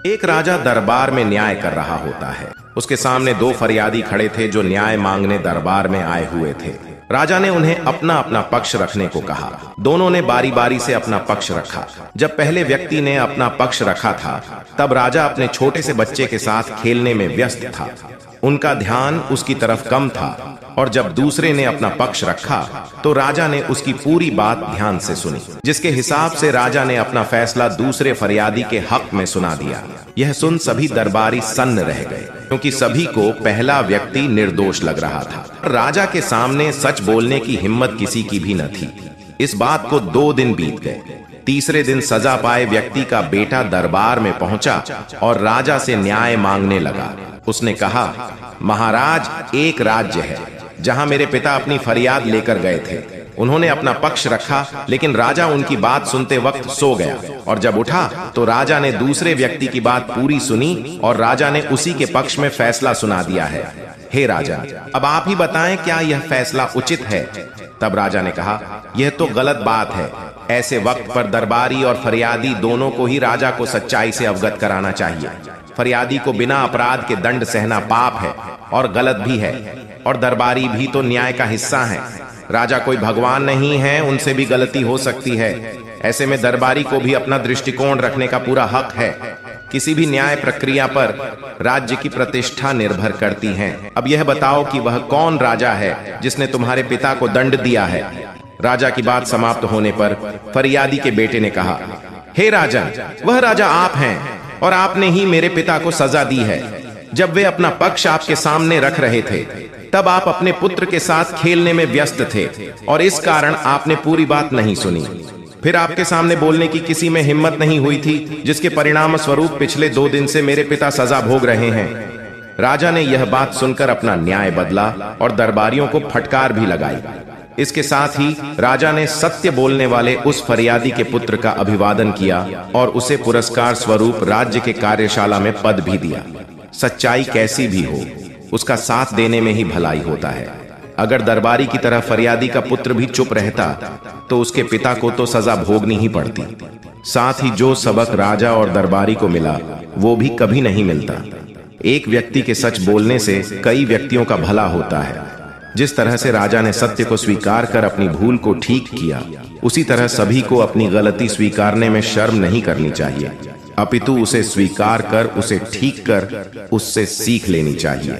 एक राजा दरबार में न्याय कर रहा होता है। उसके सामने दो फरियादी खड़े थे जो न्याय मांगने दरबार में आए हुए थे। राजा ने उन्हें अपना अपना पक्ष रखने को कहा। दोनों ने बारी बारी से अपना पक्ष रखा। जब पहले व्यक्ति ने अपना पक्ष रखा था, तब राजा अपने छोटे से बच्चे के साथ खेलने में व्यस्त था। उनका ध्यान उसकी तरफ कम था। और जब दूसरे ने अपना पक्ष रखा, तो राजा ने उसकी पूरी बात ध्यान से सुनी, जिसके हिसाब से राजा ने अपना फैसला दूसरे फरियादी के हक में सुना दिया। यह सुन सभी दरबारी सन्न रह गए, क्योंकि सभी को पहला व्यक्ति निर्दोष लग रहा था। राजा के सामने सच बोलने की हिम्मत किसी की भी न थी। इस बात को 2 दिन बीत गए। तीसरे दिन सजा पाए व्यक्ति का बेटा दरबार में पहुंचा और राजा से न्याय मांगने लगा। उसने कहा, महाराज, एक राज्य है जहां मेरे पिता अपनी फरियाद लेकर गए थे। उन्होंने अपना पक्ष रखा, लेकिन राजा उनकी बात सुनते वक्त सो गया, और जब उठा तो राजा ने दूसरे व्यक्ति की बात पूरी सुनी और राजा ने उसी के पक्ष में फैसला सुना दिया है। हे राजा, अब आप ही बताएं, क्या यह फैसला उचित है? तब राजा ने कहा, यह तो गलत बात है। ऐसे वक्त पर दरबारी और फरियादी दोनों को ही राजा को सच्चाई से अवगत कराना चाहिए। फरियादी को बिना अपराध के दंड सहना पाप है और गलत भी है, और दरबारी भी तो न्याय का हिस्सा है। राजा कोई भगवान नहीं है, उनसे भी गलती हो सकती है। ऐसे में दरबारी को भी अपना दृष्टिकोण रखने का पूरा हक है। किसी भी न्याय प्रक्रिया पर राज्य की प्रतिष्ठा निर्भर करती है। अब यह बताओ कि वह कौन राजा है जिसने तुम्हारे पिता को दंड दिया है? राजा की बात समाप्त होने पर फरियादी के बेटे ने कहा, हे राजन, वह राजा आप हैं, और आपने ही मेरे पिता को सजा दी है। जब वे अपना पक्ष आपके सामने रख रहे थे, तब आप अपने पुत्र के साथ खेलने में व्यस्त थे, और इस कारण आपने पूरी बात नहीं सुनी। फिर आपके सामने बोलने की किसी में हिम्मत नहीं हुई थी, जिसके परिणाम स्वरूप पिछले 2 दिन से मेरे पिता सजा भोग रहे हैं। राजा ने यह बात सुनकर अपना न्याय बदला और दरबारियों को फटकार भी लगाई। इसके साथ ही राजा ने सत्य बोलने वाले उस फरियादी के पुत्र का अभिवादन किया और उसे पुरस्कार स्वरूप राज्य के कार्यशाला में पद भी दिया। सच्चाई कैसी भी हो, उसका साथ देने में ही भलाई होता है। अगर दरबारी की तरह फरियादी का पुत्र भी चुप रहता, तो उसके पिता को तो सजा भोगनी ही पड़ती। साथ ही जो सबक राजा और दरबारी को मिला, वो भी कभी नहीं मिलता। एक व्यक्ति के सच बोलने से कई व्यक्तियों का भला होता है। जिस तरह से राजा ने सत्य को स्वीकार कर अपनी भूल को ठीक किया, उसी तरह सभी को अपनी गलती स्वीकारने में शर्म नहीं करनी चाहिए, अपितु उसे स्वीकार कर, उसे ठीक कर, उससे सीख लेनी चाहिए।